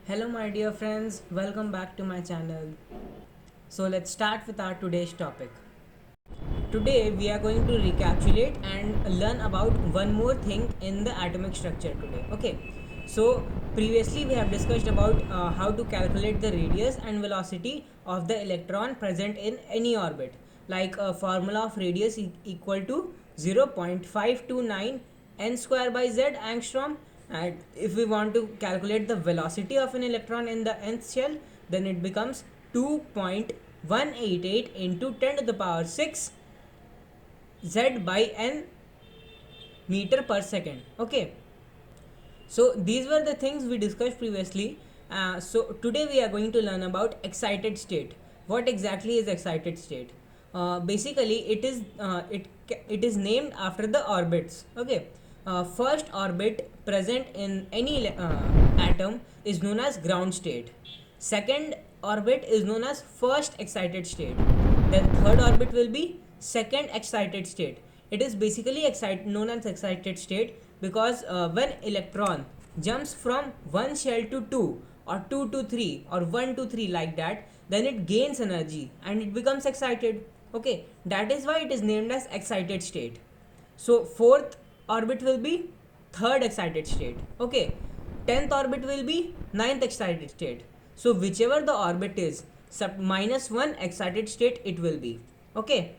Hello my dear friends, welcome back to my channel. So let's start with our today's topic. Today we are going to recapitulate and learn about one more thing in the atomic structure today. Okay, so previously we have discussed about how to calculate the radius and velocity of the electron present in any orbit. Like a formula of radius equal to 0.529 n square by z angstrom, and if we want to calculate the velocity of an electron in the nth shell, then it becomes 2.188 into 10 to the power 6 z by n meter per second. Okay, so these were the things we discussed previously. So today we are going to learn about excited state. What exactly is excited state? Basically it is named after the orbits. Okay, first orbit present in any atom is known as ground state. Second orbit is known as first excited state. Then third orbit will be second excited state. It is basically known as excited state because when electron jumps from one shell to two or two to three or one to three like that, then it gains energy and it becomes excited. Okay, that is why it is named as excited state. So fourth orbit will be third excited state. Okay, 10th orbit will be ninth excited state. So whichever the orbit is, minus one excited state it will be. Okay,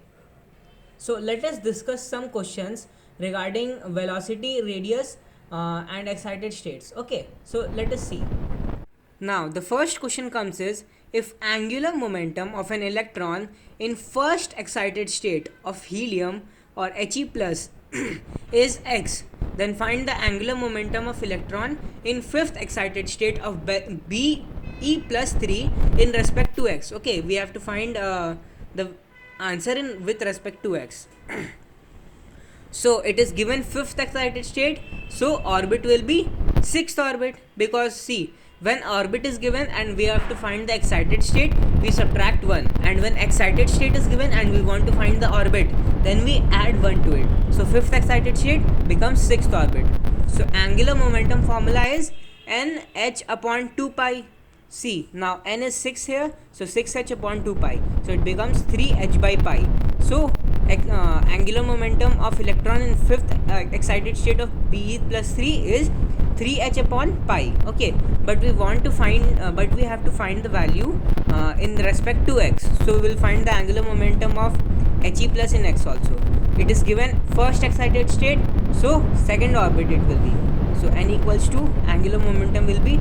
so let us discuss some questions regarding velocity, radius, and excited states. Okay, so let us see. Now the first question comes is, if angular momentum of an electron in first excited state of helium or He plus is x, then find the angular momentum of electron in fifth excited state of B E plus 3 in respect to x. Okay, we have to find the answer in with respect to x. So it is given fifth excited state, so orbit will be sixth orbit, because see, when orbit is given and we have to find the excited state, we subtract 1, and when excited state is given and we want to find the orbit, then we add 1 to it. So fifth excited state becomes sixth orbit. So angular momentum formula is nh upon 2 pi. See, now n is 6 here, so 6h upon 2 pi, so it becomes 3h by pi. So angular momentum of electron in fifth excited state of B plus 3 is 3h upon pi. Okay, but we want to find but we have to find the value in respect to x, so we will find the angular momentum of He plus in x also. It is given first excited state, so second orbit it will be. So n equals to angular momentum will be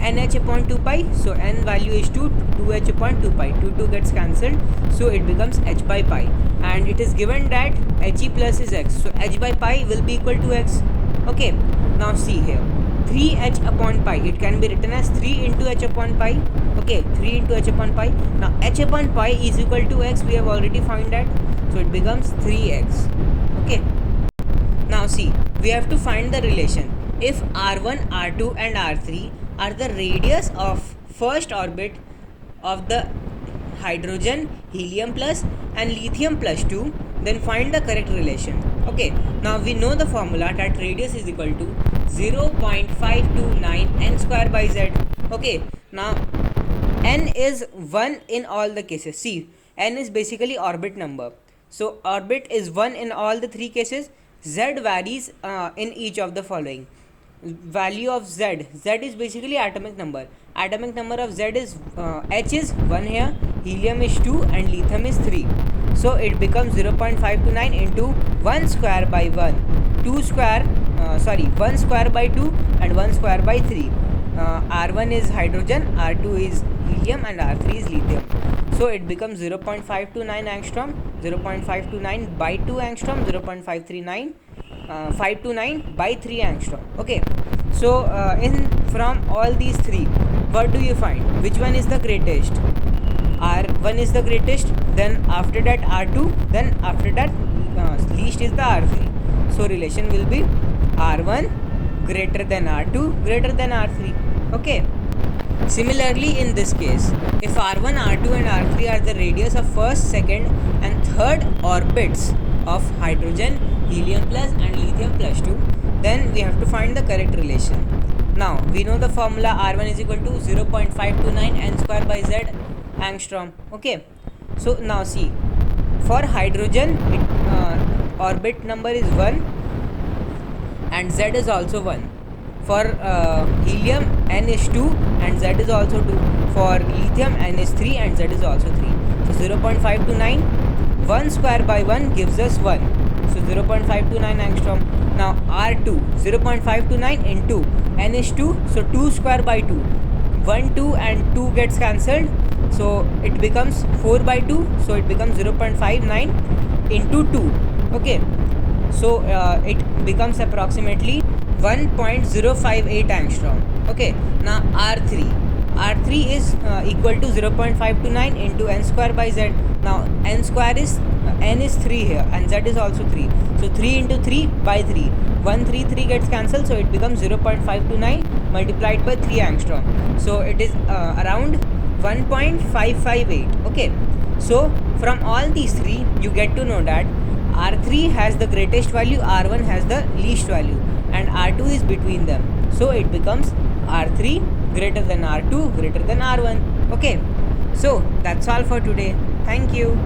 nh upon 2 pi, so n value is 2, 2h upon 2 pi, 2 gets cancelled, so it becomes h by pi, and it is given that He plus is x, so h by pi will be equal to x. Okay, now see here, 3h upon pi, it can be written as 3 into h upon pi. Okay, 3 into h upon pi. Now h upon pi is equal to x, we have already found that, so it becomes 3x. Okay, now see, we have to find the relation. If r1, r2 and r3 are the radius of first orbit of the hydrogen, helium plus and lithium plus 2, then find the correct relation. Okay, now we know the formula that radius is equal to 0.529 n square by z. Okay, now n is 1 in all the cases. See, n is basically orbit number, so orbit is 1 in all the three cases. Z varies in each of the following. Value of z is basically atomic number. Atomic number of z is H is 1 here, helium is 2 and lithium is 3, so it becomes 0.529 into 1 square by 1, 2 square 1 square by 2 and 1 square by 3. R1 is hydrogen, R2 is helium and R3 is lithium, so it becomes 0.529 angstrom, 0.529 by 2 angstrom, 0.539 529 by 3 angstrom. Okay, so in from all these three, what do you find? Which one is the greatest? R1 is the greatest, then after that R2, then after that least is the R3. So relation will be R1 greater than R2 greater than R3. Okay. Similarly, in this case, if R1, R2 and R3 are the radius of first, second and third orbits of hydrogen, helium plus and lithium plus 2, then we have to find the correct relation. Now we know the formula R1 is equal to 0.529 n square by z angstrom. Okay, so now see, for hydrogen orbit number is 1 and z is also 1. For helium n is 2 and z is also 2. For lithium n is 3 and z is also 3. So 0.529, 1 square by 1 gives us 1. So 0.529 angstrom. Now R2, 0.529 into n is 2, so 2 square by 2. 1, 2 and 2 gets cancelled, so it becomes 4 by 2, so it becomes 0.59 into 2. Okay, so it becomes approximately 1.058 angstrom. Okay, now R3 is equal to 0.529 into n square by z. Now n square is n is 3 here and z is also 3, so 3 into 3 by 3, 3 gets cancelled, so it becomes 0.529 multiplied by 3 angstrom, so it is around 1.558. okay, so from all these three you get to know that R3 has the greatest value, R1 has the least value, and R2 is between them, so it becomes R3 greater than R2 greater than R1. Okay, so that's all for today. Thank you.